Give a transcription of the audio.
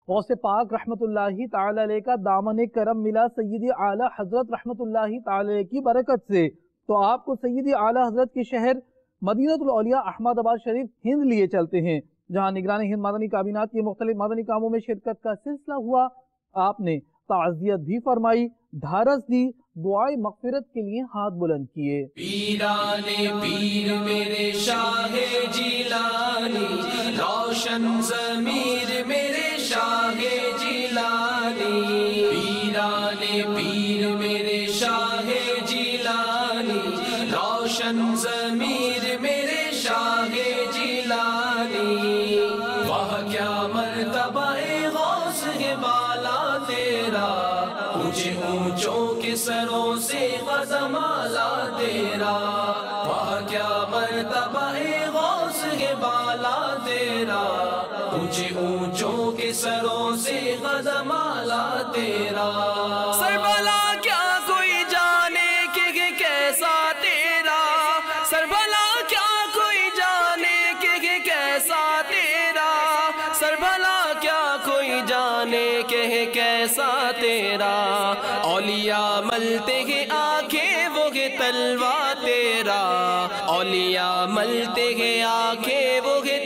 غوث پاک رحمت اللہ تعالی علیہ کا دامن کرم ملا سیدی اعلیٰ حضرت رحمت اللہ تعالی علیہ کی برکت سے، تو آپ کو سیدی اعلیٰ حضرت کے شہر مدینہ الاولیاء احمد آباد شریف ہند لیے چلتے ہیں، جہاں نگران ہند مدنی کابینات کے مختلف مدنی کاموں میں شرکت کا سلسلہ ہوا۔ آپ نے تعزیت بھی فرمائی، ڈھارس دی، دعائے مغفرت کے لیے ہاتھ بلند کیے۔ پیران پیر میرے شاہ جیلانی، روشن ضمیر میرے شاہ جیلانی، پیران پیر میرے شاہ جیلانی، روشن ضمیر میرے شاہ جیلانی، وہ کیا مرتبہ غوث ہے بالا تیرا، اونچے اونچوں کے سروں سے غزمالا تیرا، وہ کیا مرتبہ غوث ہے بالا تیرا، اونچے اونچوں کے سروں سے غزمالا تیرا، سربلا کیا کوئی جانے کہ کیسا تیرا، سربلا کیا کوئی جانے کہ کیسا تیرا، سربلا کیا کوئی جانے کہ کیسا تیرا، اولیاء ملتے ہیں آنکھیں وہ ہے تلوہ تیرا، اولیاء ملتے ہیں آنکھیں وہ ہے